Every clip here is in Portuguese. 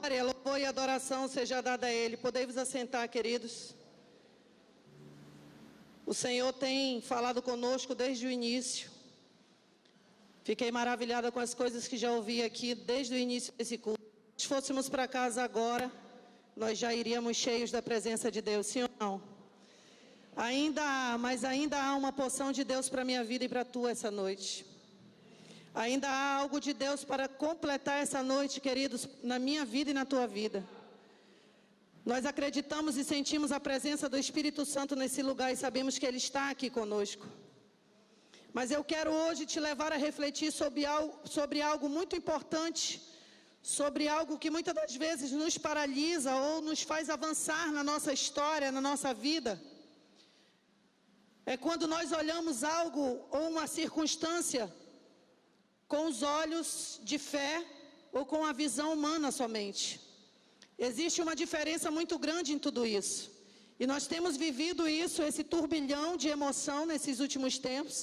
glória, louvor e adoração seja dada a Ele. Podem vos assentar, queridos. O Senhor tem falado conosco desde o início. Fiquei maravilhada com as coisas que já ouvi aqui desde o início desse culto. Se fôssemos para casa agora, nós já iríamos cheios da presença de Deus, sim ou não? Mas ainda há uma porção de Deus para a minha vida e para a tua essa noite. Ainda há algo de Deus para completar essa noite, queridos, na minha vida e na tua vida. Nós acreditamos e sentimos a presença do Espírito Santo nesse lugar e sabemos que Ele está aqui conosco. Mas eu quero hoje te levar a refletir sobre algo muito importante, sobre algo que muitas das vezes nos paralisa ou nos faz avançar na nossa história, na nossa vida. É quando nós olhamos algo ou uma circunstância com os olhos de fé ou com a visão humana somente. Existe uma diferença muito grande em tudo isso. E nós temos vivido isso, esse turbilhão de emoção nesses últimos tempos.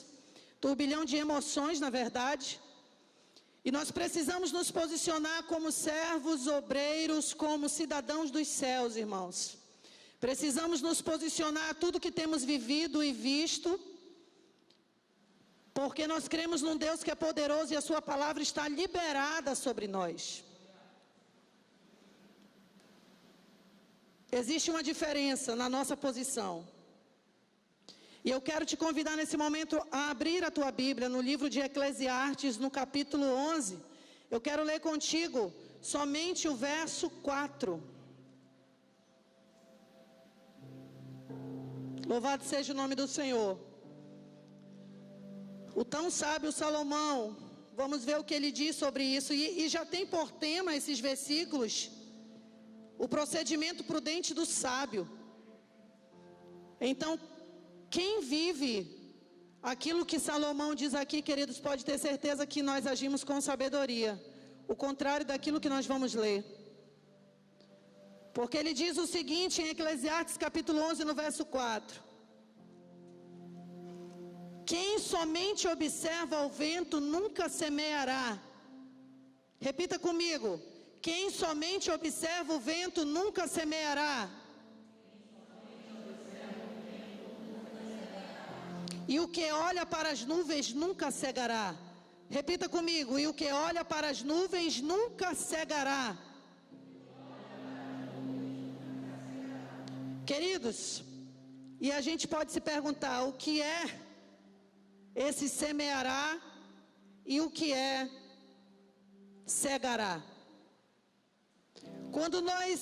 Turbilhão de emoções, na verdade. E nós precisamos nos posicionar como servos, obreiros, como cidadãos dos céus, irmãos. Precisamos nos posicionar a tudo que temos vivido e visto, porque nós cremos num Deus que é poderoso e a sua palavra está liberada sobre nós. Existe uma diferença na nossa posição. E eu quero te convidar nesse momento a abrir a tua Bíblia no livro de Eclesiastes, no capítulo 11. Eu quero ler contigo somente o verso 4. Louvado seja o nome do Senhor. O tão sábio Salomão, vamos ver o que ele diz sobre isso. E já tem por tema esses versículos, o procedimento prudente do sábio. Então, quem vive aquilo que Salomão diz aqui, queridos, pode ter certeza que nós agimos com sabedoria. O contrário daquilo que nós vamos ler. Porque ele diz o seguinte em Eclesiastes capítulo 11, no verso 4. Quem somente observa o vento nunca semeará. Repita comigo. Quem somente observa o vento nunca semeará. E o que olha para as nuvens nunca cegará. Repita comigo. E o que olha para as nuvens nunca cegará. Queridos, e a gente pode se perguntar o que é esse semeará e o que é cegará. Quando nós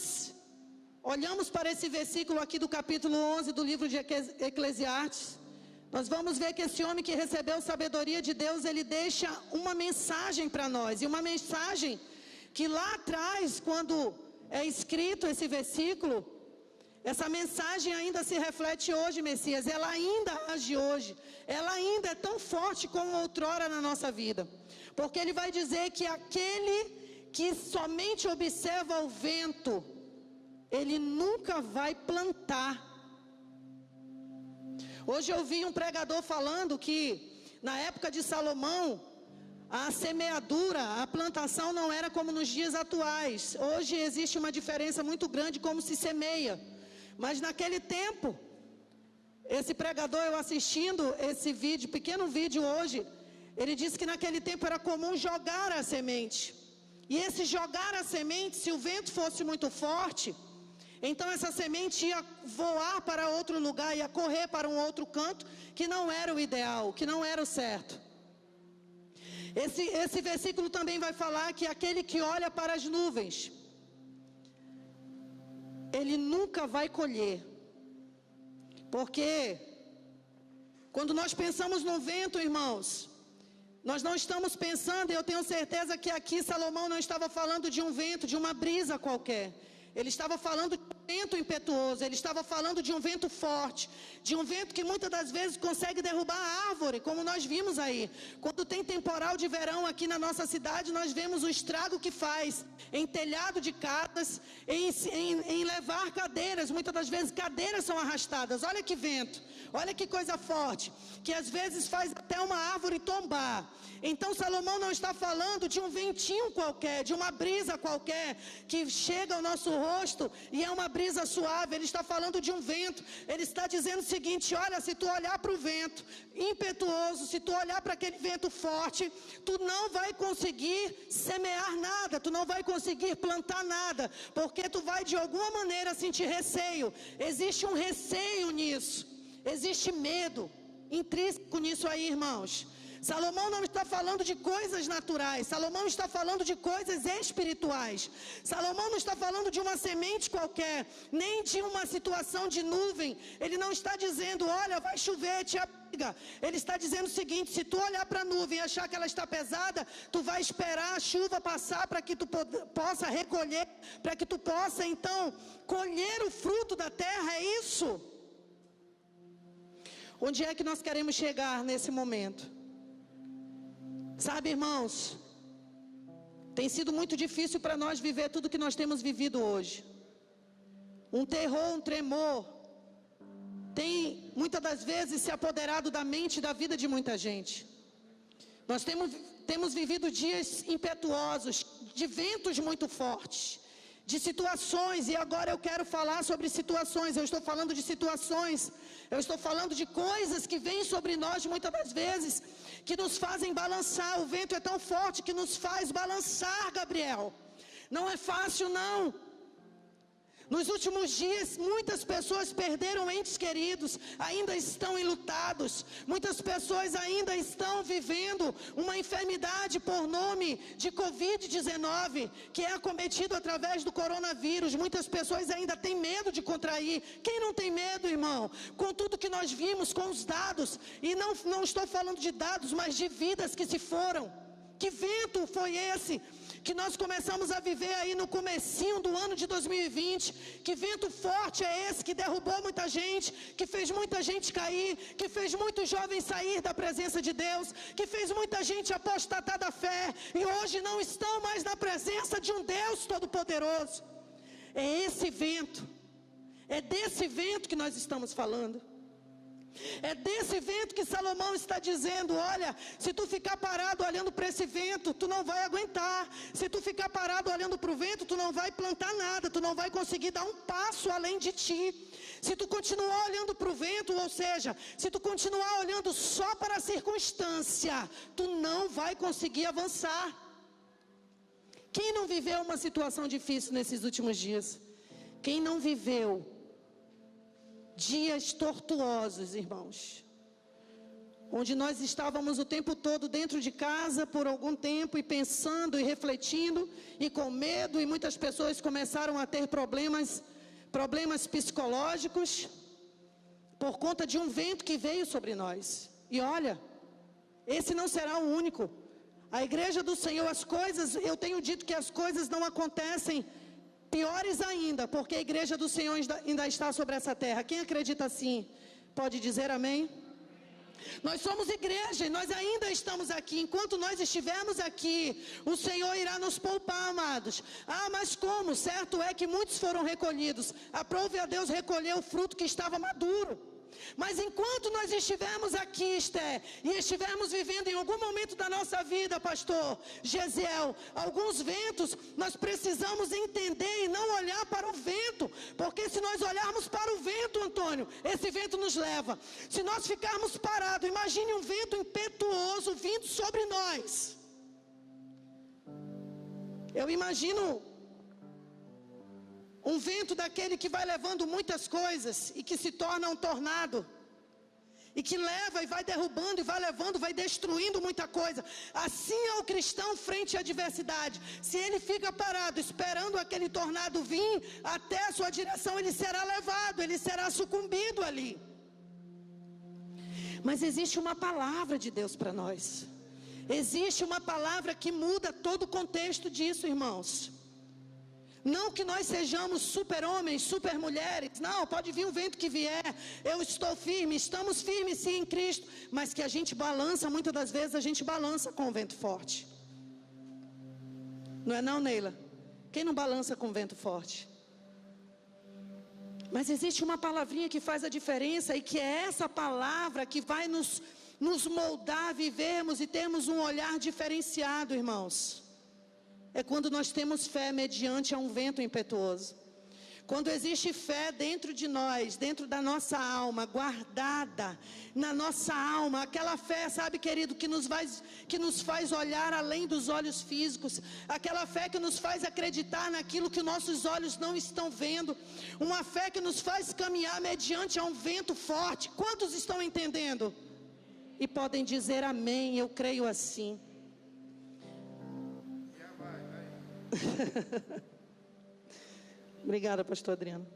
olhamos para esse versículo aqui do capítulo 11 do livro de Eclesiastes, nós vamos ver que esse homem que recebeu sabedoria de Deus, ele deixa uma mensagem para nós. E uma mensagem que lá atrás, quando é escrito esse versículo, essa mensagem ainda se reflete hoje, Messias. Ela ainda age hoje. Ela ainda é tão forte como outrora na nossa vida. Porque ele vai dizer que aquele que somente observa o vento, ele nunca vai plantar. Hoje eu vi um pregador falando que na época de Salomão, a semeadura, a plantação não era como nos dias atuais. Hoje existe uma diferença muito grande como se semeia. Mas naquele tempo, esse pregador, eu assistindo esse vídeo, pequeno vídeo hoje, ele disse que naquele tempo era comum jogar a semente. E esse jogar a semente, se o vento fosse muito forte, então essa semente ia voar para outro lugar, ia correr para um outro canto, que não era o ideal, que não era o certo. Esse versículo também vai falar que aquele que olha para as nuvens, ele nunca vai colher. Porque quando nós pensamos no vento, irmãos, nós não estamos pensando, e eu tenho certeza que aqui Salomão não estava falando de um vento, de uma brisa qualquer. Ele estava falando de uma vento impetuoso, ele estava falando de um vento forte, de um vento que muitas das vezes consegue derrubar a árvore, como nós vimos aí. Quando tem temporal de verão aqui na nossa cidade, nós vemos o estrago que faz em telhado de casas, em levar cadeiras. Muitas das vezes cadeiras são arrastadas. Olha que vento, olha que coisa forte, que às vezes faz até uma árvore tombar. Então Salomão não está falando de um ventinho qualquer, de uma brisa qualquer, que chega ao nosso rosto e é uma brisa suave. Ele está falando de um vento. Ele está dizendo o seguinte: olha, se tu olhar para o vento impetuoso, se tu olhar para aquele vento forte, tu não vai conseguir semear nada, tu não vai conseguir plantar nada, porque tu vai de alguma maneira sentir receio. Existe um receio nisso, existe medo intrínseco nisso aí, irmãos. Salomão não está falando de coisas naturais, Salomão está falando de coisas espirituais. Salomão não está falando de uma semente qualquer, nem de uma situação de nuvem. Ele não está dizendo, olha, vai chover, te abriga. Ele está dizendo o seguinte: se tu olhar para a nuvem e achar que ela está pesada, tu vai esperar a chuva passar para que tu possa recolher, para que tu possa então colher o fruto da terra. É isso. Onde é que nós queremos chegar nesse momento? Sabe, irmãos, tem sido muito difícil para nós viver tudo que nós temos vivido hoje. Um terror, um tremor tem muitas das vezes se apoderado da mente e da vida de muita gente. Nós temos vivido dias impetuosos, de ventos muito fortes, de situações, e agora eu quero falar sobre situações. Eu estou falando de situações, eu estou falando de coisas que vêm sobre nós muitas das vezes, que nos fazem balançar. O vento é tão forte que nos faz balançar, Gabriel. Não é fácil, não. Nos últimos dias, muitas pessoas perderam entes queridos, ainda estão enlutados. Muitas pessoas ainda estão vivendo uma enfermidade por nome de Covid-19, que é acometido através do coronavírus. Muitas pessoas ainda têm medo de contrair. Quem não tem medo, irmão? Com tudo que nós vimos, com os dados, e não estou falando de dados, mas de vidas que se foram. Que vento foi esse que nós começamos a viver aí no comecinho do ano de 2020, que vento forte é esse que derrubou muita gente, que fez muita gente cair, que fez muitos jovens sair da presença de Deus, que fez muita gente apostatar da fé, e hoje não estão mais na presença de um Deus Todo-Poderoso. É esse vento, é desse vento que nós estamos falando. É desse vento que Salomão está dizendo: olha, se tu ficar parado olhando para esse vento, tu não vai aguentar. Se tu ficar parado olhando para o vento, tu não vai plantar nada, tu não vai conseguir dar um passo além de ti. Se tu continuar olhando para o vento, ou seja, se tu continuar olhando só para a circunstância, tu não vai conseguir avançar. Quem não viveu uma situação difícil nesses últimos dias? Quem não viveu dias tortuosos, irmãos, onde nós estávamos o tempo todo dentro de casa por algum tempo, e pensando e refletindo e com medo, e muitas pessoas começaram a ter problemas psicológicos por conta de um vento que veio sobre nós. E olha, esse não será o único. A igreja do Senhor, eu tenho dito que as coisas não acontecem piores ainda, porque a igreja do Senhor ainda está sobre essa terra. Quem acredita assim, pode dizer amém? Nós somos igreja e nós ainda estamos aqui. Enquanto nós estivermos aqui, o Senhor irá nos poupar, amados. Ah, mas como? Certo é que muitos foram recolhidos. Aprove a Deus recolher o fruto que estava maduro. Mas enquanto nós estivermos aqui, Esther, e estivermos vivendo em algum momento da nossa vida, pastor Gesiel, alguns ventos, nós precisamos entender e não olhar para o vento, porque se nós olharmos para o vento, Antônio, esse vento nos leva. Se nós ficarmos parados, imagine um vento impetuoso vindo sobre nós. Eu imagino um vento daquele que vai levando muitas coisas e que se torna um tornado, e que leva e vai derrubando e vai levando, vai destruindo muita coisa. Assim é o cristão frente à adversidade. Se ele fica parado esperando aquele tornado vir até a sua direção, ele será levado, ele será sucumbido ali. Mas existe uma palavra de Deus para nós. Existe uma palavra que muda todo o contexto disso, irmãos. Não que nós sejamos super homens, super mulheres. Não, pode vir o vento que vier. Eu estou firme, estamos firmes sim em Cristo. Mas que a gente balança, muitas das vezes a gente balança com o vento forte. Não é não, Neila? Quem não balança com o vento forte? Mas existe uma palavrinha que faz a diferença. E que é essa palavra que vai nos moldar a vivermos e termos um olhar diferenciado, irmãos. É quando nós temos fé mediante a um vento impetuoso. Quando existe fé dentro de nós, dentro da nossa alma, guardada na nossa alma. Aquela fé, sabe, querido, que nos faz olhar além dos olhos físicos. Aquela fé que nos faz acreditar naquilo que nossos olhos não estão vendo. Uma fé que nos faz caminhar mediante a um vento forte. Quantos estão entendendo? E podem dizer amém, eu creio assim. Obrigada, pastor Adriano.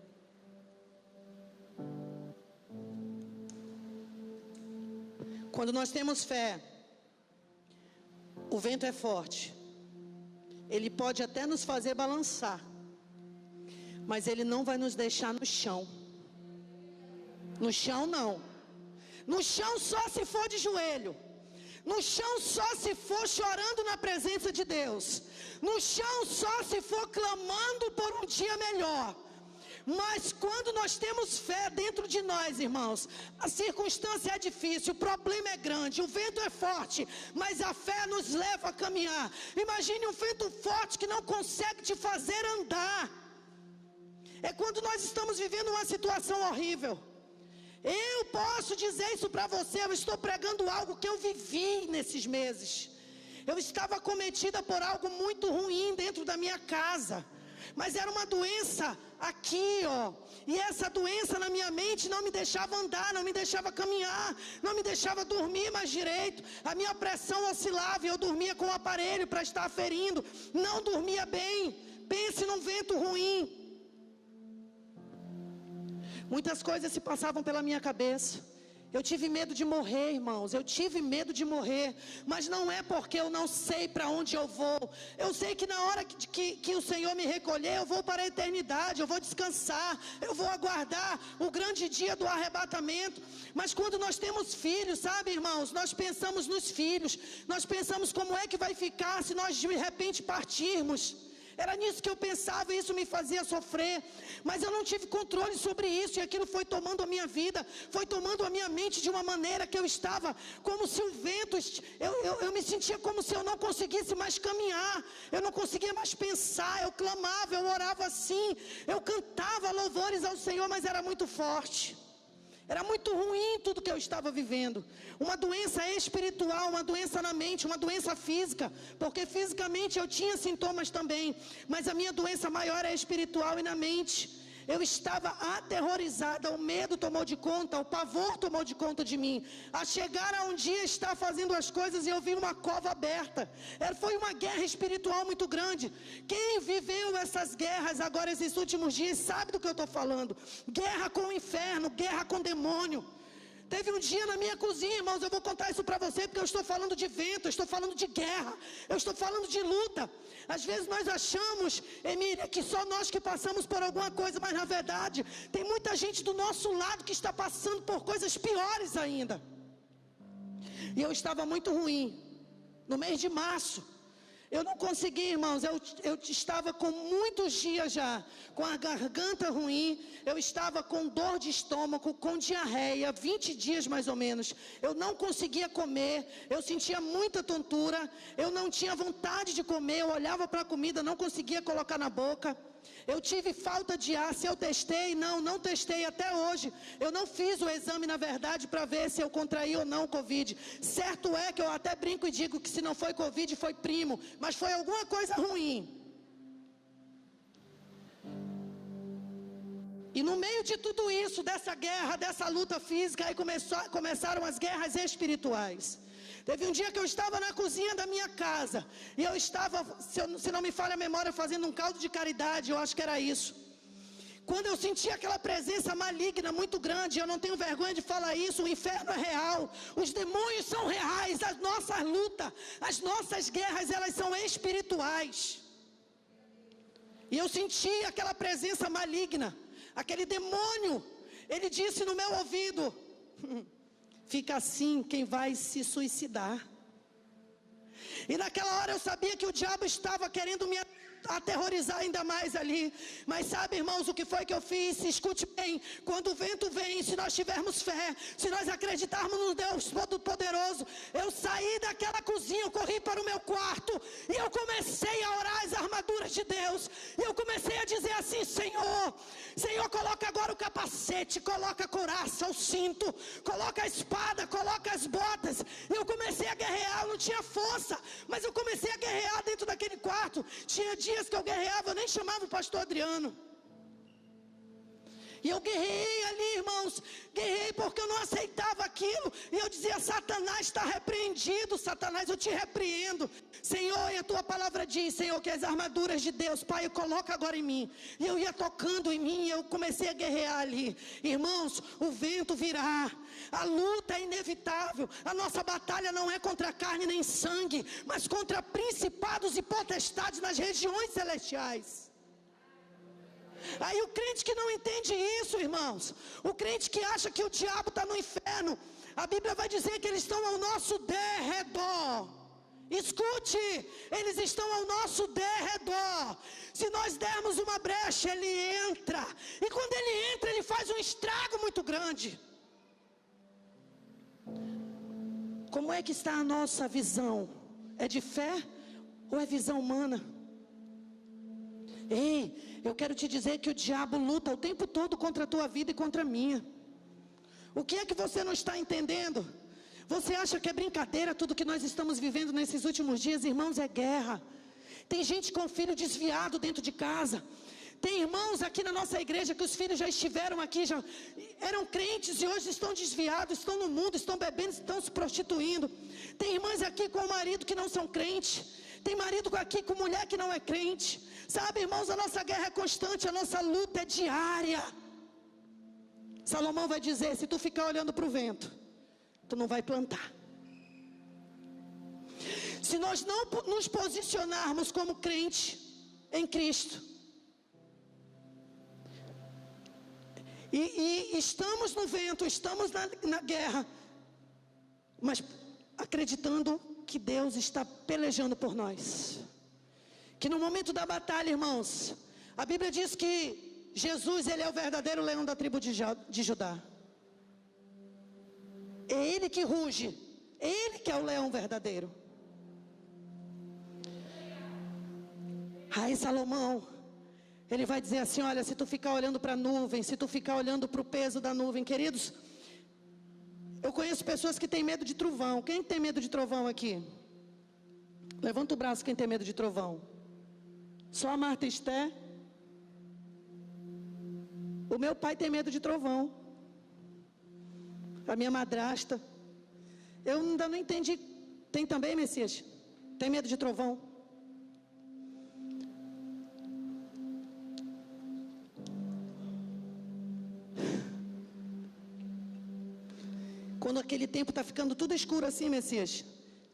Quando nós temos fé, o vento é forte. Ele pode até nos fazer balançar, mas ele não vai nos deixar no chão. No chão não. No chão só se for de joelho. No chão só se for chorando na presença de Deus. No chão só se for clamando por um dia melhor. Mas quando nós temos fé dentro de nós, irmãos, a circunstância é difícil, o problema é grande, o vento é forte, mas a fé nos leva a caminhar. Imagine um vento forte que não consegue te fazer andar. É quando nós estamos vivendo uma situação horrível. Eu posso dizer isso para você, eu estou pregando algo que eu vivi nesses meses. Eu estava acometida por algo muito ruim dentro da minha casa. Mas era uma doença aqui, ó. E essa doença na minha mente não me deixava andar, não me deixava caminhar, não me deixava dormir mais direito. A minha pressão oscilava e eu dormia com o aparelho para estar aferindo. Não dormia bem. Pense num vento ruim. Muitas coisas se passavam pela minha cabeça. Eu tive medo de morrer, irmãos. Eu tive medo de morrer. Mas não é porque eu não sei para onde eu vou. Eu sei que na hora que o Senhor me recolher, eu vou para a eternidade. Eu vou descansar. Eu vou aguardar o grande dia do arrebatamento. Mas quando nós temos filhos, sabe, irmãos? Nós pensamos nos filhos. Nós pensamos como é que vai ficar se nós de repente partirmos. Era nisso que eu pensava e isso me fazia sofrer. Mas eu não tive controle sobre isso. E aquilo foi tomando a minha vida. Foi tomando a minha mente de uma maneira que eu estava como se o vento... Eu me sentia como se eu não conseguisse mais caminhar. Eu não conseguia mais pensar. Eu clamava, eu orava assim. Eu cantava louvores ao Senhor, mas era muito forte. Era muito ruim tudo que eu estava vivendo. Uma doença espiritual, uma doença na mente, uma doença física. Porque fisicamente eu tinha sintomas também. Mas a minha doença maior é espiritual e na mente. Eu estava aterrorizada, o medo tomou de conta, o pavor tomou de conta de mim. A chegar a um dia estar fazendo as coisas e eu vi uma cova aberta. Foi uma guerra espiritual muito grande. Quem viveu essas guerras agora esses últimos dias sabe do que eu estou falando. Guerra com o inferno, guerra com o demônio. Teve um dia na minha cozinha, irmãos, eu vou contar isso para você, porque eu estou falando de vento, eu estou falando de guerra, eu estou falando de luta. Às vezes nós achamos, Emília, que só nós que passamos por alguma coisa, mas na verdade, tem muita gente do nosso lado que está passando por coisas piores ainda. E eu estava muito ruim, no mês de março. Eu não consegui, irmãos, eu estava com muitos dias já, com a garganta ruim, eu estava com dor de estômago, com diarreia, 20 dias mais ou menos. Eu não conseguia comer, eu sentia muita tontura, eu não tinha vontade de comer, eu olhava para a comida, não conseguia colocar na boca. Eu tive falta de ar. Se eu testei, não testei até hoje. Eu não fiz o exame, na verdade, para ver se eu contraí ou não o Covid. Certo é que eu até brinco e digo que se não foi Covid, foi primo. Mas foi alguma coisa ruim. E no meio de tudo isso, dessa guerra, dessa luta física, aí começaram as guerras espirituais. Teve um dia que eu estava na cozinha da minha casa. E eu estava, se não me falha a memória, fazendo um caldo de caridade. Eu acho que era isso. Quando eu senti aquela presença maligna muito grande, eu não tenho vergonha de falar isso, o inferno é real. Os demônios são reais. As nossas lutas, as nossas guerras, elas são espirituais. E eu senti aquela presença maligna, aquele demônio. Ele disse no meu ouvido: fica assim quem vai se suicidar. E naquela hora eu sabia que o diabo estava querendo me aterrorizar ainda mais ali. Mas sabe, irmãos, o que foi que eu fiz? Escute bem: quando o vento vem, se nós tivermos fé, se nós acreditarmos no Deus Todo-Poderoso, eu saí daquela cozinha, eu corri para o meu quarto e eu comecei a orar as armaduras de Deus. E eu comecei a dizer assim: Senhor, coloca agora o capacete, coloca a couraça, o cinto, coloca a espada, coloca as botas. E eu comecei a guerrear. Eu não tinha força, mas eu comecei a guerrear dentro daquele quarto. Tinha dias que eu guerreava, eu nem chamava o pastor Adriano. E eu guerrei ali, irmãos. Guerrei porque eu não aceitava aquilo. E eu dizia: Satanás está repreendido. Satanás, eu te repreendo, Senhor. E a tua palavra diz, Senhor, que as armaduras de Deus, Pai, coloca agora em mim. E eu ia tocando em mim, e eu comecei a guerrear ali. Irmãos, o vento virá, a luta é inevitável. A nossa batalha não é contra carne nem sangue, mas contra principados e potestades nas regiões celestiais. Aí o crente que não entende isso, irmãos, o crente que acha que o diabo está no inferno, a Bíblia vai dizer que eles estão ao nosso derredor. Escute, eles estão ao nosso derredor. Se nós dermos uma brecha, ele entra. E quando ele entra, ele faz um estrago muito grande. Como é que está a nossa visão? É de fé ou é visão humana? Ei, eu quero te dizer que o diabo luta o tempo todo contra a tua vida e contra a minha. O que é que você não está entendendo? Você acha que é brincadeira tudo que nós estamos vivendo nesses últimos dias? Irmãos, é guerra. Tem gente com filho desviado dentro de casa. Tem irmãos aqui na nossa igreja que os filhos já estiveram aqui, já eram crentes e hoje estão desviados, estão no mundo, estão bebendo, estão se prostituindo. Tem irmãs aqui com marido que não são crentes. Tem marido aqui com mulher que não é crente. Sabe, irmãos, a nossa guerra é constante, a nossa luta é diária. Salomão vai dizer: se tu ficar olhando para o vento, tu não vai plantar. Se nós não nos posicionarmos como crente em Cristo, e estamos no vento, estamos na guerra, mas acreditando que Deus está pelejando por nós, que no momento da batalha, irmãos, a Bíblia diz que Jesus, ele é o verdadeiro leão da tribo de Judá. É ele que ruge, é ele que é o leão verdadeiro. Aí Salomão, ele vai dizer assim: olha, se tu ficar olhando para a nuvem, se tu ficar olhando para o peso da nuvem, queridos, eu conheço pessoas que têm medo de trovão. Quem tem medo de trovão aqui? Levanta o braço quem tem medo de trovão. Só a Marta Esté. O meu pai tem medo de trovão. A minha madrasta. Eu ainda não entendi. Tem também, Messias? Tem medo de trovão? Quando aquele tempo está ficando tudo escuro assim, Messias,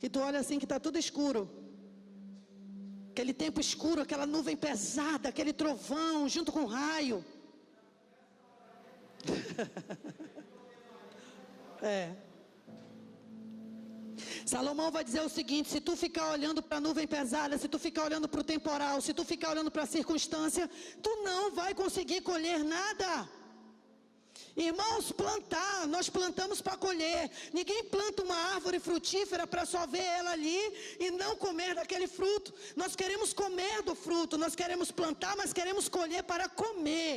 que tu olha assim que está tudo escuro, aquele tempo escuro, aquela nuvem pesada, aquele trovão junto com o raio. Salomão vai dizer o seguinte: se tu ficar olhando para a nuvem pesada, se tu ficar olhando para o temporal, se tu ficar olhando para a circunstância, tu não vai conseguir colher nada. Irmãos, plantar, nós plantamos para colher. Ninguém planta uma árvore frutífera para só ver ela ali e não comer daquele fruto. Nós queremos comer do fruto, nós queremos plantar, mas queremos colher para comer.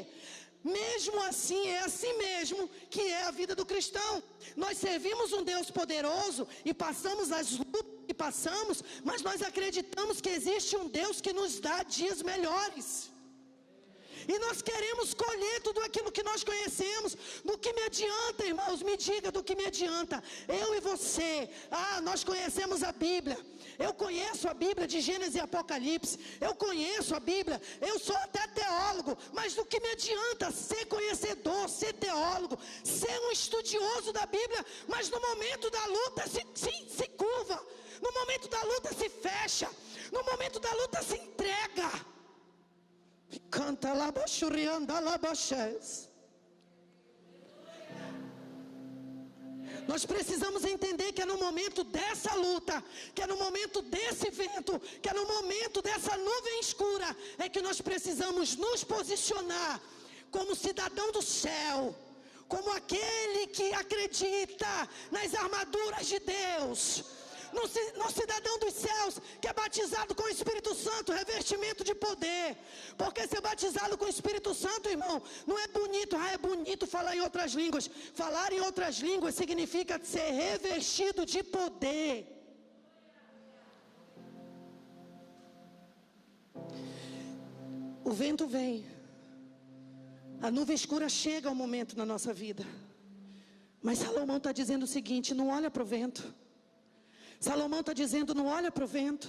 Mesmo assim, é assim mesmo que é a vida do cristão. Nós servimos um Deus poderoso e passamos as lutas que passamos, mas nós acreditamos que existe um Deus que nos dá dias melhores. E nós queremos colher tudo aquilo que nós conhecemos. Do que me adianta, irmãos? Me diga, do que me adianta? Eu e você, nós conhecemos a Bíblia. Eu conheço a Bíblia de Gênesis e Apocalipse. Eu conheço a Bíblia. Eu sou até teólogo. Mas do que me adianta ser conhecedor, ser teólogo, ser um estudioso da Bíblia, mas no momento da luta se curva. No momento da luta se fecha. No momento da luta se entrega. canta labachurianda labaches. Nós precisamos entender que é no momento dessa luta, que é no momento desse vento, que é no momento dessa nuvem escura, é que nós precisamos nos posicionar como cidadão do céu, como aquele que acredita nas armaduras de Deus, no cidadão dos céus, que é batizado com o Espírito Santo, revestimento de poder. Porque ser batizado com o Espírito Santo, irmão, não é bonito. É bonito falar em outras línguas. Falar em outras línguas significa ser revestido de poder. O vento vem, a nuvem escura chega ao momento na nossa vida, mas Salomão está dizendo o seguinte: não olha para o vento. Salomão está dizendo: não olha para o vento,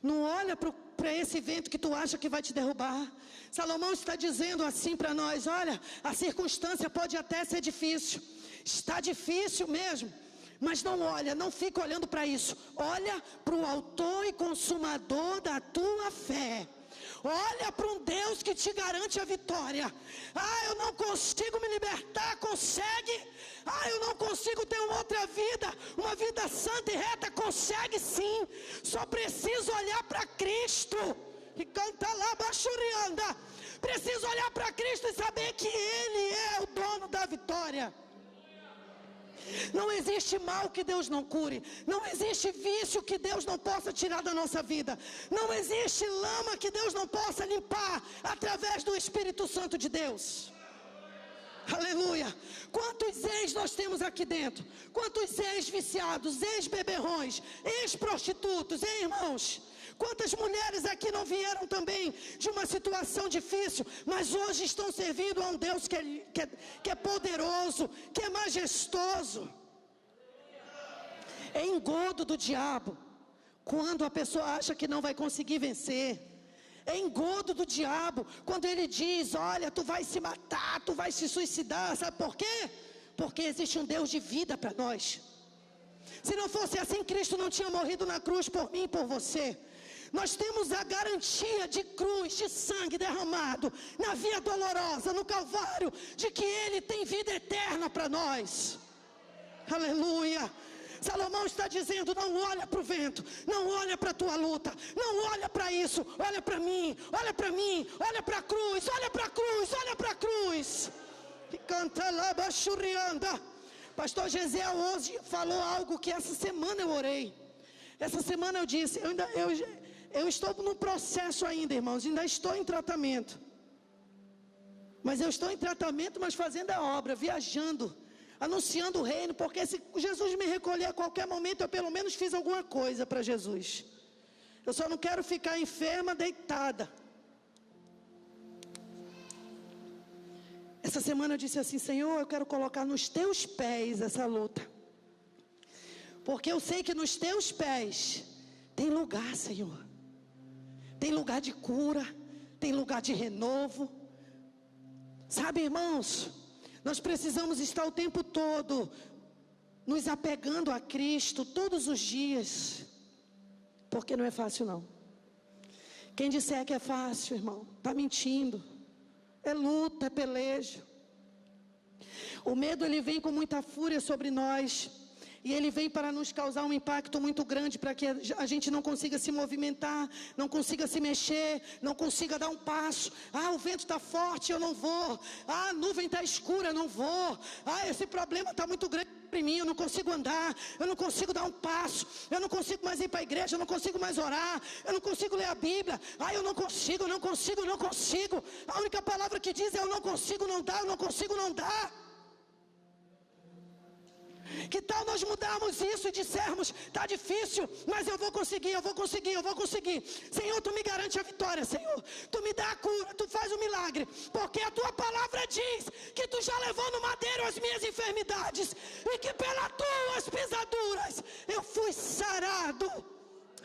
não olha para esse vento que tu acha que vai te derrubar. Salomão está dizendo assim para nós: olha, a circunstância pode até ser difícil, está difícil mesmo, mas não olha, não fica olhando para isso. Olha para o autor e consumador da tua fé. Olha para um Deus que te garante a vitória. Eu não consigo me libertar, consegue? Eu não consigo ter uma outra vida, uma vida santa e reta, consegue sim. Só preciso olhar para Cristo. E canta lá, bachurianda. Preciso olhar para Cristo e saber que Ele é o dono da vitória. Não existe mal que Deus não cure. Não existe vício que Deus não possa tirar da nossa vida. Não existe lama que Deus não possa limpar através do Espírito Santo de Deus. Aleluia. Quantos ex nós temos aqui dentro? Quantos ex-viciados, ex-beberrões, ex-prostitutos, hein, irmãos? Quantas mulheres aqui não vieram também de uma situação difícil, mas hoje estão servindo a um Deus que é poderoso, que é majestoso. É engodo do diabo quando a pessoa acha que não vai conseguir vencer. É engodo do diabo quando ele diz: olha, tu vai se matar, tu vai se suicidar. Sabe por quê? Porque existe um Deus de vida para nós. Se não fosse assim, Cristo não tinha morrido na cruz por mim e por você. Nós temos a garantia de cruz, de sangue derramado na via dolorosa, no Calvário, de que Ele tem vida eterna para nós. Aleluia. Salomão está dizendo: não olha para o vento, não olha para a tua luta, não olha para isso, olha para mim, olha para mim, olha para a cruz, olha para a cruz, olha para a cruz. E canta lá, bachurianda. Pastor Gesiel hoje falou algo que essa semana eu orei. Essa semana eu disse: eu estou no processo ainda, irmãos, ainda estou em tratamento. Mas eu estou em tratamento, mas fazendo a obra, viajando, anunciando o reino, porque se Jesus me recolher a qualquer momento, eu pelo menos fiz alguma coisa para Jesus. Eu só não quero ficar enferma, deitada. Essa semana eu disse assim: Senhor, eu quero colocar nos teus pés essa luta. Porque eu sei que nos teus pés tem lugar, Senhor. Tem lugar de cura, tem lugar de renovo. Sabe, irmãos, nós precisamos estar o tempo todo nos apegando a Cristo todos os dias. Porque não é fácil não. Quem disser que é fácil, irmão, está mentindo. É luta, é pelejo. O medo, ele vem com muita fúria sobre nós. E ele vem para nos causar um impacto muito grande, para que a gente não consiga se movimentar, não consiga se mexer, não consiga dar um passo. O vento está forte, eu não vou. A nuvem está escura, eu não vou. Esse problema está muito grande para mim, eu não consigo andar, eu não consigo dar um passo, eu não consigo mais ir para a igreja, eu não consigo mais orar, eu não consigo ler a Bíblia. Eu não consigo. A única palavra que diz é: eu não consigo, não dá, eu não consigo, não dá. Que tal nós mudarmos isso e dissermos: está difícil, mas eu vou conseguir. Senhor, tu me garante a vitória, Senhor. Tu me dá a cura, tu faz o milagre. Porque a tua palavra diz que tu já levou no madeiro as minhas enfermidades, e que pelas tuas pisaduras eu fui sarado.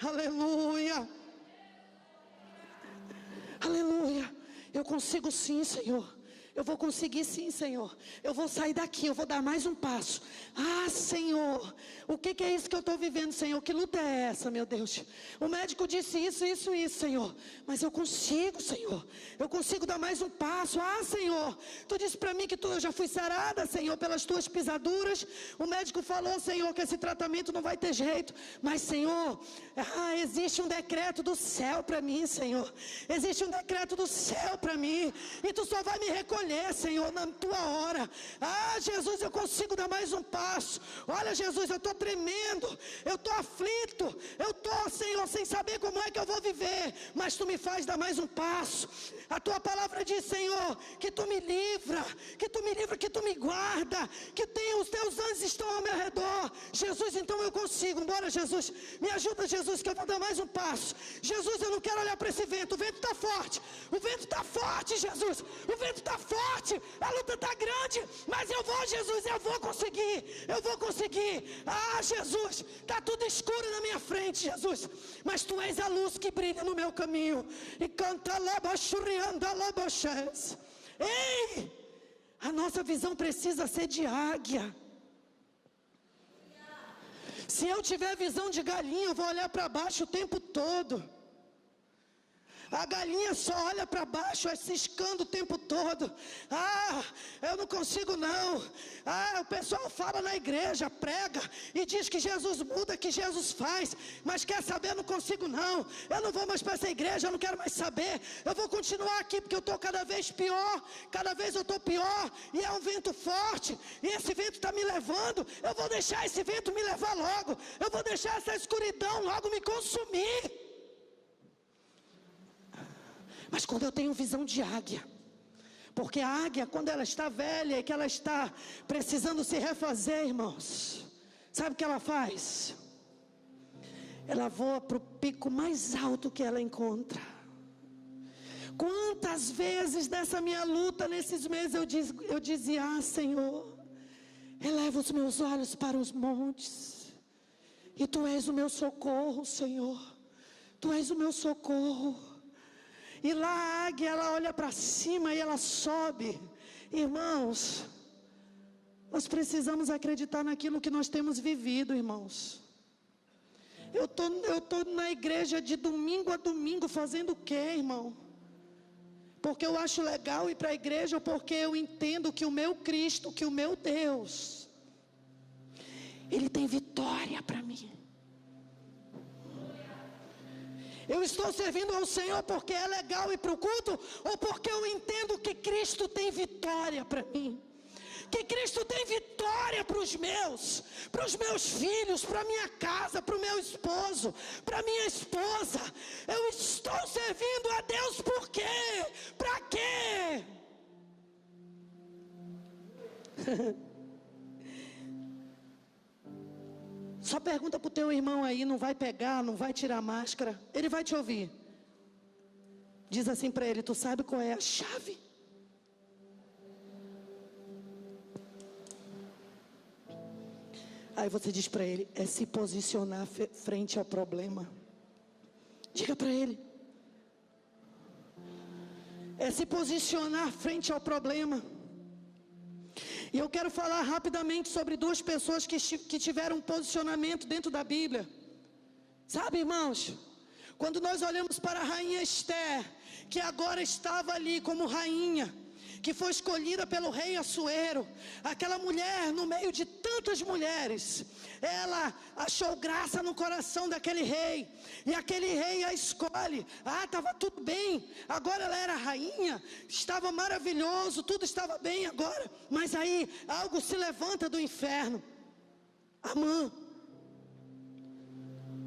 Aleluia. Aleluia. Eu consigo sim, Senhor. Eu vou conseguir sim, Senhor. Eu vou sair daqui, eu vou dar mais um passo. Ah, Senhor, o que é isso que eu estou vivendo, Senhor? Que luta é essa, meu Deus? O médico disse isso, Senhor. Mas eu consigo, Senhor. Eu consigo dar mais um passo. Ah, Senhor, Tu disse para mim que eu já fui sarada, Senhor, pelas Tuas pisaduras. O médico falou, Senhor, que esse tratamento não vai ter jeito. Mas, Senhor, existe um decreto do céu para mim, Senhor. Existe um decreto do céu para mim. E Tu só vai me recolher, Senhor, na Tua hora. Ah, Jesus, eu consigo dar mais um passo. Olha, Jesus, eu estou tremendo. Eu estou aflito. Eu estou, Senhor, sem saber como é que eu vou viver. Mas Tu me faz dar mais um passo. A Tua palavra diz, Senhor, que Tu me livra. Que Tu me livra, que Tu me guarda. Que os Teus anjos estão ao meu redor. Jesus, então eu consigo. Bora, Jesus. Me ajuda, Jesus, que eu vou dar mais um passo. Jesus, eu não quero olhar para esse vento. O vento está forte. O vento está forte, Jesus. O vento está forte. A luta está grande. Mas eu vou, Jesus. Eu vou conseguir. Eu vou conseguir. Ah, Jesus. Está tudo escuro na minha frente, Jesus. Mas Tu és a luz que brilha no meu caminho. E canta labaxurianda labaxés. Ei! A nossa visão precisa ser de águia. Se eu tiver visão de galinha, eu vou olhar para baixo o tempo todo. A galinha só olha para baixo, ciscando o tempo todo. Ah, eu não consigo não. Ah, o pessoal fala na igreja, prega e diz que Jesus muda, que Jesus faz. Mas quer saber, eu não consigo não. Eu não vou mais para essa igreja, eu não quero mais saber. Eu vou continuar aqui porque eu estou cada vez pior. Cada vez eu estou pior. E é um vento forte. E esse vento está me levando. Eu vou deixar esse vento me levar logo. Eu vou deixar essa escuridão logo me consumir. Mas quando eu tenho visão de águia, porque a águia, quando ela está velha e que ela está precisando se refazer, irmãos, sabe o que ela faz? Ela voa para o pico mais alto que ela encontra. Quantas vezes dessa minha luta, nesses meses, eu dizia, ah, Senhor, eleva os meus olhos para os montes, e Tu és o meu socorro, Senhor. Tu és o meu socorro. E lá a águia, ela olha para cima e ela sobe. Irmãos, nós precisamos acreditar naquilo que nós temos vivido, irmãos. Eu tô na igreja de domingo a domingo fazendo o quê, irmão? Porque eu acho legal ir para a igreja ou porque eu entendo que o meu Cristo, que o meu Deus, Ele tem vitória para mim. Eu estou servindo ao Senhor porque é legal ir para o culto, ou porque eu entendo que Cristo tem vitória para mim, que Cristo tem vitória para os meus filhos, para minha casa, para o meu esposo, para minha esposa. Eu estou servindo a Deus por quê? Para quê? Só pergunta para o teu irmão aí, não vai pegar, não vai tirar a máscara. Ele vai te ouvir. Diz assim para ele, tu sabe qual é a chave? Aí você diz para ele, é se posicionar frente ao problema. Diga para ele. É se posicionar frente ao problema. E eu quero falar rapidamente sobre duas pessoas que tiveram um posicionamento dentro da Bíblia. Sabe, irmãos? Quando nós olhamos para a rainha Esther, que agora estava ali como rainha, que foi escolhida pelo rei Assuero, aquela mulher no meio de tantas mulheres, ela achou graça no coração daquele rei, e aquele rei a escolhe. Ah, estava tudo bem, agora ela era rainha, estava maravilhoso, tudo estava bem agora, mas aí algo se levanta do inferno. Amã,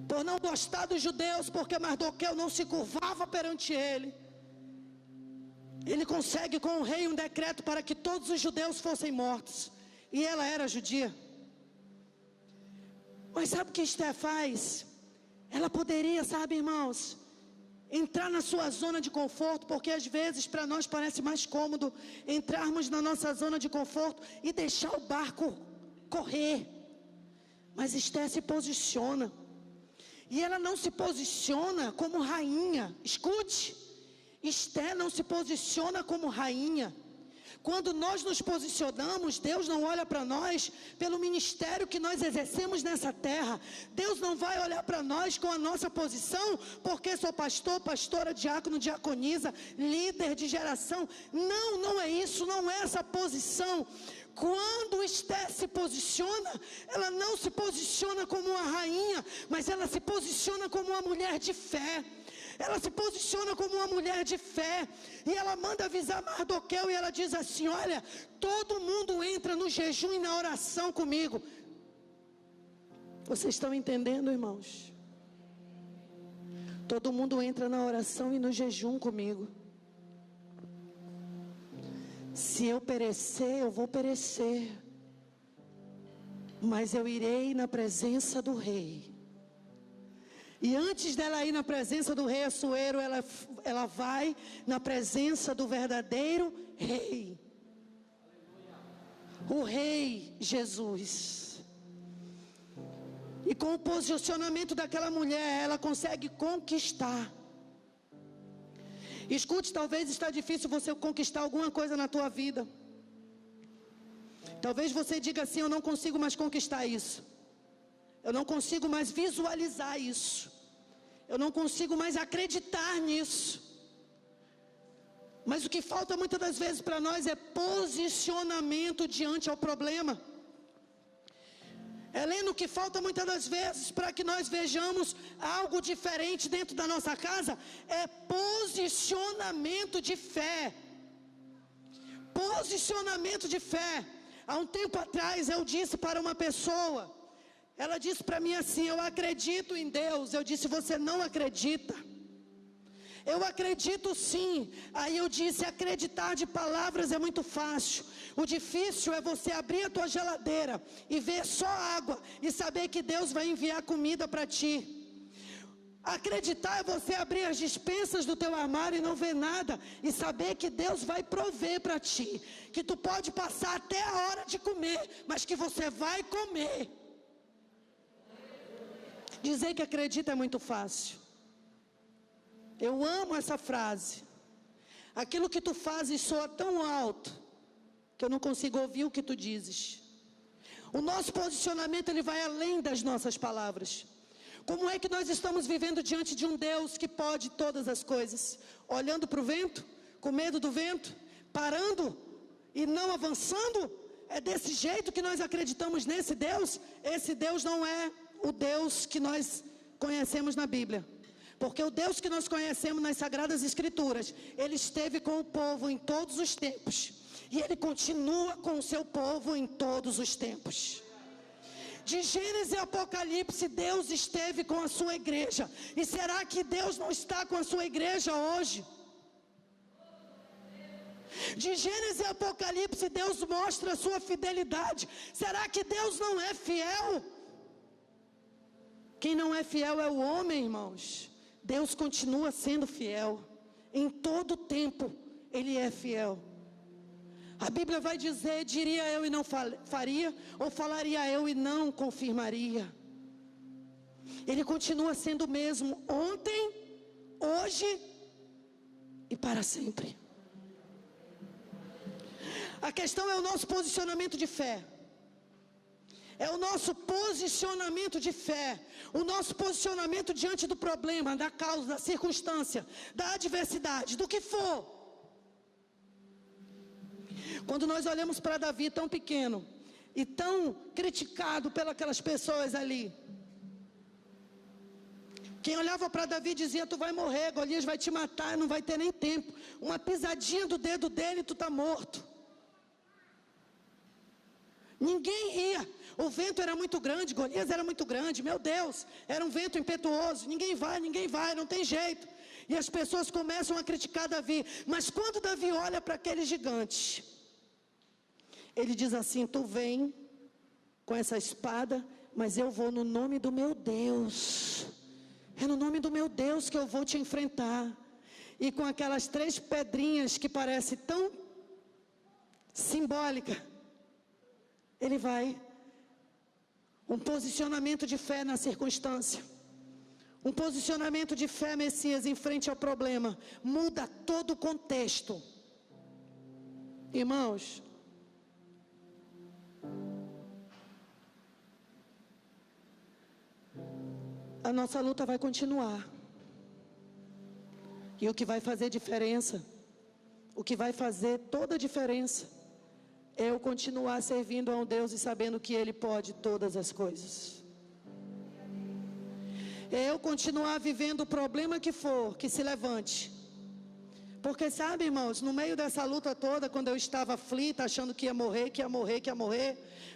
por não gostar dos judeus, porque Mardoqueu não se curvava perante ele, ele consegue com o rei um decreto para que todos os judeus fossem mortos. E ela era judia. Mas sabe o que Esther faz? Ela poderia, sabe, irmãos, entrar na sua zona de conforto, porque às vezes para nós parece mais cômodo entrarmos na nossa zona de conforto e deixar o barco correr. Mas Esther se posiciona. E ela não se posiciona como rainha. Escute. Esther não se posiciona como rainha. Quando nós nos posicionamos, Deus não olha para nós pelo ministério que nós exercemos nessa terra. Deus não vai olhar para nós com a nossa posição, porque sou pastor, pastora, diácono, diaconisa, líder de geração. Não, não é isso, não é essa posição. Quando Esther se posiciona, ela não se posiciona como uma rainha, mas ela se posiciona como uma mulher de fé. Ela se posiciona como uma mulher de fé. E ela manda avisar Mardoqueu e ela diz assim: olha, todo mundo entra no jejum e na oração comigo. Vocês estão entendendo, irmãos? Todo mundo entra na oração e no jejum comigo. Se eu perecer, eu vou perecer, mas eu irei na presença do rei. E antes dela ir na presença do rei Assuero, ela vai na presença do verdadeiro rei. O rei Jesus. E com o posicionamento daquela mulher, ela consegue conquistar. Escute, talvez está difícil você conquistar alguma coisa na tua vida. Talvez você diga assim: eu não consigo mais conquistar isso. Eu não consigo mais visualizar isso. Eu não consigo mais acreditar nisso. Mas o que falta muitas das vezes para nós é posicionamento diante ao problema. Helena, o que falta muitas das vezes para que nós vejamos algo diferente dentro da nossa casa é posicionamento de fé. Posicionamento de fé. Há um tempo atrás eu disse para uma pessoa, ela disse para mim assim: eu acredito em Deus. Eu disse: você não acredita? Eu acredito sim. Aí eu disse: acreditar de palavras é muito fácil. O difícil é você abrir a tua geladeira e ver só água e saber que Deus vai enviar comida para ti. Acreditar é você abrir as despensas do teu armário e não ver nada e saber que Deus vai prover para ti. Que tu pode passar até a hora de comer, mas que você vai comer. Dizer que acredita é muito fácil. Eu amo essa frase. Aquilo que tu fazes soa tão alto que eu não consigo ouvir o que tu dizes. O nosso posicionamento, ele vai além das nossas palavras. Como é que nós estamos vivendo diante de um Deus que pode todas as coisas? Olhando para o vento, com medo do vento, parando e não avançando? É desse jeito que nós acreditamos nesse Deus? Esse Deus não é o Deus que nós conhecemos na Bíblia. Porque o Deus que nós conhecemos nas Sagradas Escrituras, Ele esteve com o povo em todos os tempos. E Ele continua com o seu povo em todos os tempos. De Gênesis e Apocalipse, Deus esteve com a sua igreja. E será que Deus não está com a sua igreja hoje? De Gênesis e Apocalipse, Deus mostra a sua fidelidade. Será que Deus não é fiel? Quem não é fiel é o homem, irmãos. Deus continua sendo fiel. Em todo tempo, Ele é fiel. A Bíblia vai dizer: diria eu e não faria, ou falaria eu e não confirmaria. Ele continua sendo o mesmo ontem, hoje e para sempre. A questão é o nosso posicionamento de fé. É o nosso posicionamento de fé. O nosso posicionamento diante do problema, da causa, da circunstância, da adversidade, do que for. Quando nós olhamos para Davi tão pequeno e tão criticado pelas pessoas ali, quem olhava para Davi dizia: tu vai morrer, Golias vai te matar, não vai ter nem tempo. Uma pisadinha do dedo dele e tu está morto. Ninguém ia. O vento era muito grande, Golias era muito grande, meu Deus, era um vento impetuoso. Ninguém vai, não tem jeito. E as pessoas começam a criticar Davi. Mas quando Davi olha para aquele gigante, ele diz assim: tu vem com essa espada, mas eu vou no nome do meu Deus. É no nome do meu Deus que eu vou te enfrentar. E com aquelas 3 pedrinhas que parece tão simbólica, ele vai. Um posicionamento de fé na circunstância. Um posicionamento de fé, Messias, em frente ao problema. Muda todo o contexto. Irmãos, a nossa luta vai continuar. E o que vai fazer diferença, o que vai fazer toda a diferença, é eu continuar servindo a um Deus e sabendo que Ele pode todas as coisas. É eu continuar vivendo o problema que for, que se levante. Porque sabe, irmãos, no meio dessa luta toda, quando eu estava aflita, achando que ia morrer,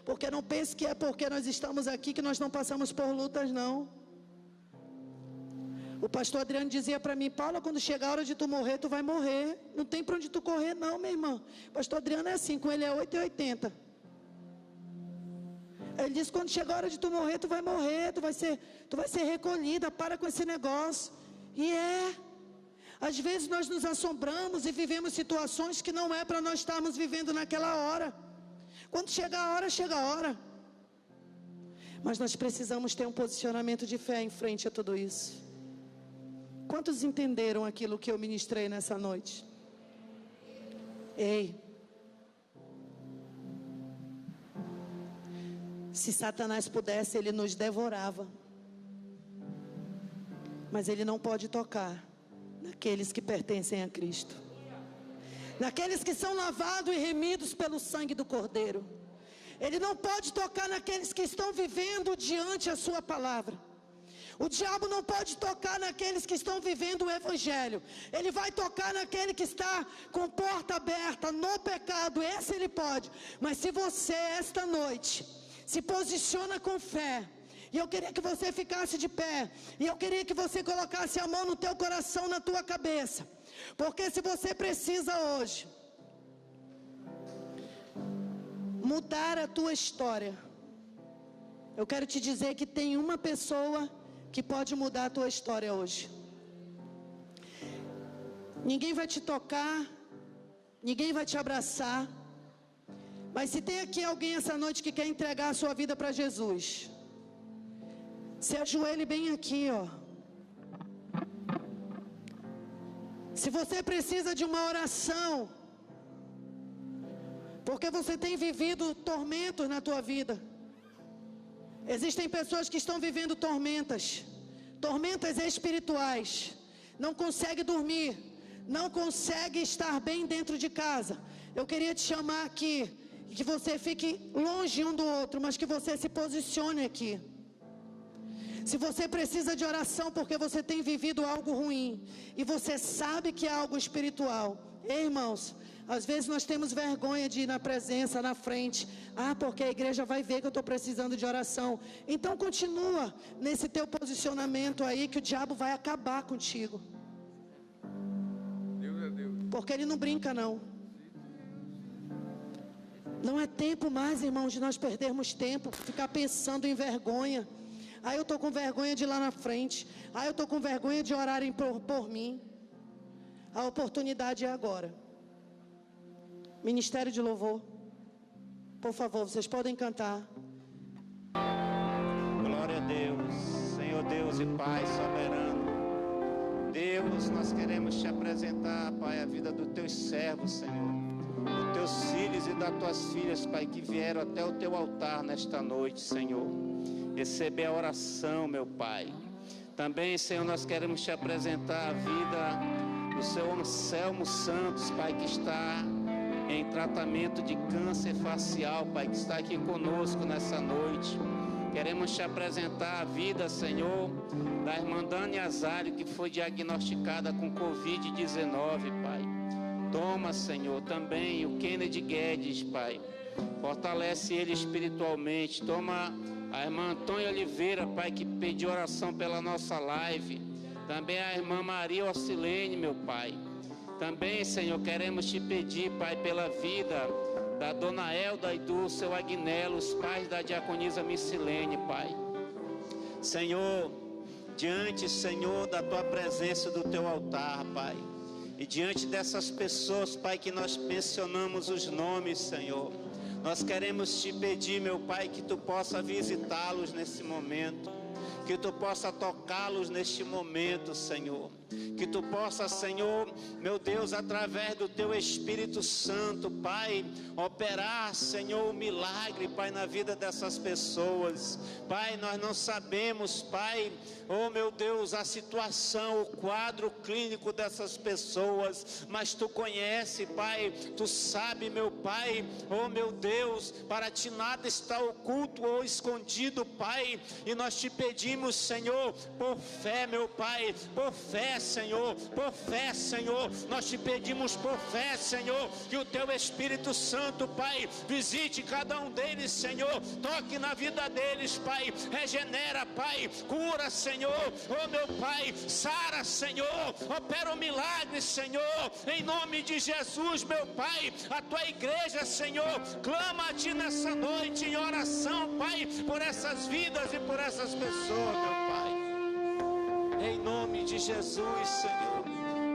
porque não pense que é porque nós estamos aqui que nós não passamos por lutas, não. O pastor Adriano dizia para mim: Paula, quando chegar a hora de tu morrer, tu vai morrer. Não tem para onde tu correr não, minha irmã. O pastor Adriano é assim, com ele é 8,80. Ele disse: quando chegar a hora de tu morrer, tu vai morrer, tu vai ser recolhida, para com esse negócio. E às vezes nós nos assombramos e vivemos situações que não é para nós estarmos vivendo naquela hora. Quando chega a hora, chega a hora. Mas nós precisamos ter um posicionamento de fé em frente a tudo isso. Quantos entenderam aquilo que eu ministrei nessa noite? Ei, se Satanás pudesse, ele nos devorava. Mas ele não pode tocar naqueles que pertencem a Cristo, naqueles que são lavados e remidos pelo sangue do Cordeiro. Ele não pode tocar naqueles que estão vivendo diante a sua palavra. O diabo não pode tocar naqueles que estão vivendo o Evangelho. Ele vai tocar naquele que está com porta aberta no pecado. Esse ele pode. Mas se você esta noite se posiciona com fé, e eu queria que você ficasse de pé, e eu queria que você colocasse a mão no teu coração, na tua cabeça, porque se você precisa hoje mudar a tua história, eu quero te dizer que tem uma pessoa que pode mudar a tua história hoje. Ninguém vai te tocar, ninguém vai te abraçar, mas se tem aqui alguém essa noite que quer entregar a sua vida para Jesus, se ajoelhe bem aqui, ó. Se você precisa de uma oração, porque você tem vivido tormentos na tua vida. Existem pessoas que estão vivendo tormentas espirituais. Não consegue dormir, não consegue estar bem dentro de casa. Eu queria te chamar aqui, que você fique longe um do outro, mas que você se posicione aqui. Se você precisa de oração porque você tem vivido algo ruim, e você sabe que é algo espiritual, irmãos, às vezes nós temos vergonha de ir na presença, na frente. Porque a igreja vai ver que eu estou precisando de oração. Então continua nesse teu posicionamento aí, que o diabo vai acabar contigo. Deus é Deus. Porque ele não brinca não. Não é tempo mais, irmãos, de nós perdermos tempo, ficar pensando em vergonha. Eu estou com vergonha de ir lá na frente. Eu estou com vergonha de orarem por mim. A oportunidade é agora. Ministério de Louvor, por favor, vocês podem cantar. Glória a Deus, Senhor Deus e Pai soberano. Deus, nós queremos te apresentar, Pai, a vida dos teus servos, Senhor, dos teus filhos e das tuas filhas, Pai, que vieram até o teu altar nesta noite, Senhor. Receber a oração, meu Pai. Também, Senhor, nós queremos te apresentar a vida do seu Anselmo Santos, Pai, que está em tratamento de câncer facial, Pai, que está aqui conosco nessa noite. Queremos te apresentar a vida, Senhor, da irmã Dani Azário, que foi diagnosticada com Covid-19, Pai. Toma, Senhor, também o Kennedy Guedes, Pai. Fortalece ele espiritualmente. Toma a irmã Antônia Oliveira, Pai, que pediu oração pela nossa live. Também a irmã Maria Ocilene, meu Pai. Também, Senhor, queremos te pedir, Pai, pela vida da dona Elda e do seu Agnello, os pais da diaconisa Missilene, Pai. Senhor, diante, Senhor, da tua presença, do teu altar, Pai, e diante dessas pessoas, Pai, que nós mencionamos os nomes, Senhor, nós queremos te pedir, meu Pai, que tu possa visitá-los nesse momento, que Tu possa tocá-los neste momento, Senhor. Que Tu possa, Senhor, meu Deus, através do Teu Espírito Santo, Pai, operar, Senhor, o milagre, Pai, na vida dessas pessoas. Pai, nós não sabemos, Pai, oh meu Deus, a situação, o quadro clínico dessas pessoas, mas Tu conhece, Pai, Tu sabe, meu Pai, oh meu Deus, para Ti nada está oculto ou escondido, Pai, e nós Te pedimos, Senhor, por fé, meu Pai, por fé, Senhor, por fé, Senhor, nós Te pedimos por fé, Senhor, que o Teu Espírito Santo, Pai, visite cada um deles, Senhor, toque na vida deles, Pai, regenera, Pai, cura, Senhor, oh meu Pai, sara, Senhor, opera um milagre, Senhor, em nome de Jesus, meu Pai, a Tua igreja, Senhor, clama a Ti nessa noite em oração, Pai, por essas vidas e por essas pessoas, meu Pai. Em nome de Jesus, Senhor.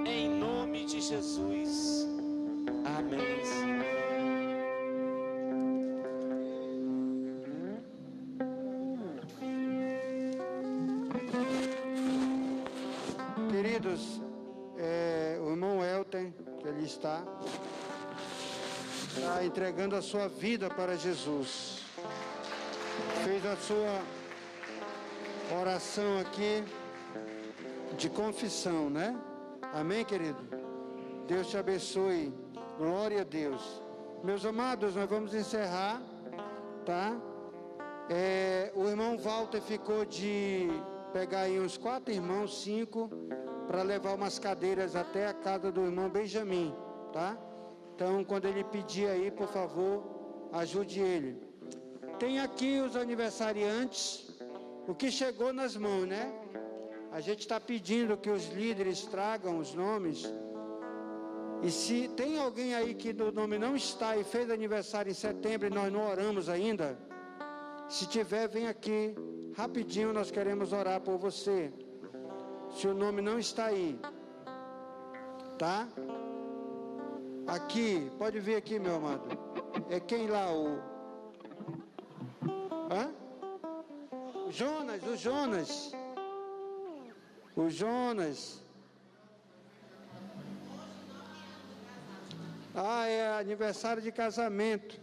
Em nome de Jesus. Amém, Senhor. Queridos, o irmão Elton, que ali está entregando a sua vida para Jesus. Fez a sua oração aqui de confissão, né? Amém, querido? Deus te abençoe. Glória a Deus. Meus amados, nós vamos encerrar, tá? O irmão Walter ficou de pegar aí uns 4 irmãos, 5, para levar umas cadeiras até a casa do irmão Benjamin, tá? Então, quando ele pedir aí, por favor, ajude ele. Tem aqui os aniversariantes, o que chegou nas mãos, né? A gente está pedindo que os líderes tragam os nomes. E se tem alguém aí que o nome não está e fez aniversário em setembro e nós não oramos ainda, se tiver, vem aqui rapidinho, nós queremos orar por você. Se o nome não está aí, tá? Aqui, pode vir aqui, meu amado. É quem lá, o Jonas, o Jonas. O Jonas. É aniversário de casamento.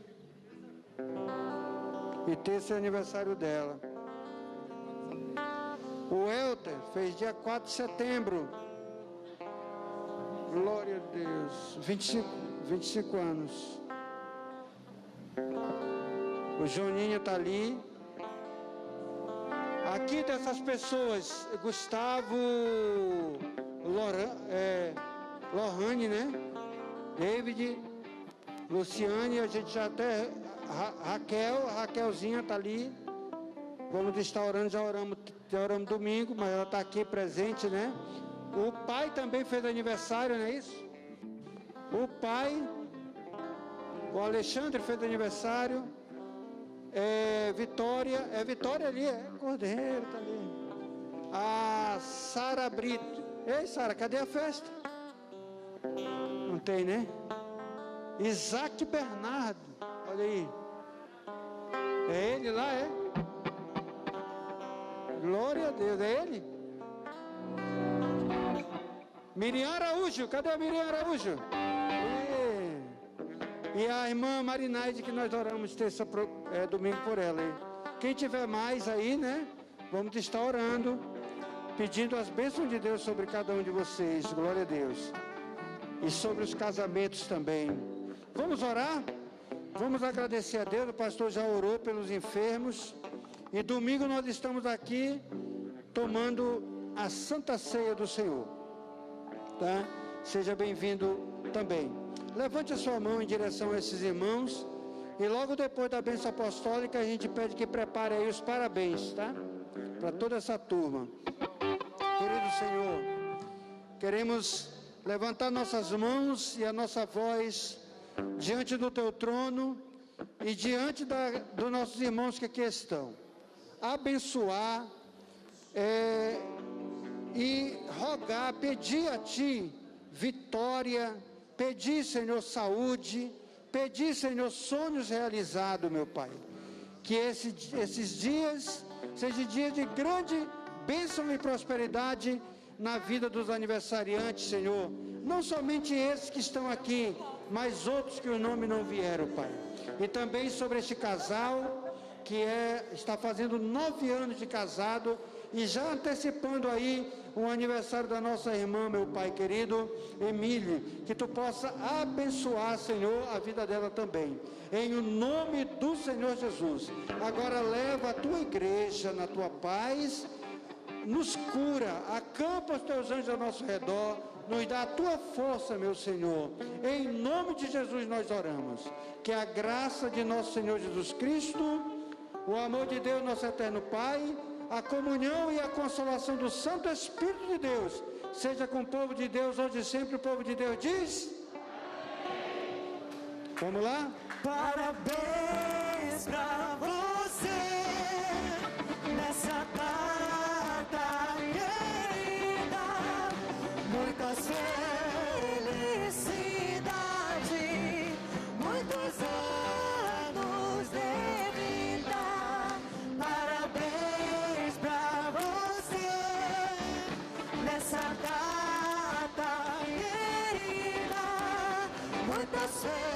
E terça é aniversário dela. O Elter fez dia 4 de setembro. Glória a Deus. 25 anos. O Joninho está ali. Aqui dessas pessoas, Gustavo, Lohane, né? David, Luciane, a gente já até... Raquelzinha está ali. Vamos estar orando, já oramos domingo, mas ela está aqui presente, né? O pai também fez aniversário, não é isso? O pai, o Alexandre fez aniversário. Vitória ali, Cordeiro, tá ali. A Sara Brito. Ei, Sara, cadê a festa? Não tem, né? Isaac Bernardo, olha aí. É ele lá, é? Glória a Deus, é ele? Miriam Araújo, cadê a Miriam Araújo? E a irmã Marinaide, que nós oramos domingo por ela. Quem tiver mais aí, né? Vamos estar orando, pedindo as bênçãos de Deus sobre cada um de vocês. Glória a Deus. E sobre os casamentos também. Vamos orar? Vamos agradecer a Deus. O pastor já orou pelos enfermos. E domingo nós estamos aqui tomando a Santa Ceia do Senhor. Tá? Seja bem-vindo também. Levante a sua mão em direção a esses irmãos. E logo depois da bênção apostólica, a gente pede que prepare aí os parabéns, tá? Para toda essa turma. Querido Senhor, queremos levantar nossas mãos e a nossa voz diante do Teu trono e diante dos nossos irmãos que aqui estão. Abençoar e rogar, pedir a Ti vitória, pedir, Senhor, saúde, pedir, Senhor, sonhos realizados, meu Pai. Que esses dias seja dia de grande bênção e prosperidade na vida dos aniversariantes, Senhor. Não somente esses que estão aqui, mas outros que o nome não vieram, Pai. E também sobre este casal que está fazendo 9 anos de casado e já antecipando aí o aniversário da nossa irmã, meu Pai querido, Emília, que Tu possa abençoar, Senhor, a vida dela também, em o nome do Senhor Jesus. Agora leva a Tua igreja na Tua paz, nos cura, acampa os Teus anjos ao nosso redor, nos dá a Tua força, meu Senhor. Em nome de Jesus nós oramos. Que a graça de nosso Senhor Jesus Cristo, o amor de Deus, nosso eterno Pai, a comunhão e a consolação do Santo Espírito de Deus, seja com o povo de Deus, hoje e sempre. O povo de Deus diz: vamos lá? Parabéns pra você, nessa data querida, muitas felicidades, muitos anos de vida. Parabéns pra você, nessa data querida, muitas felicidades.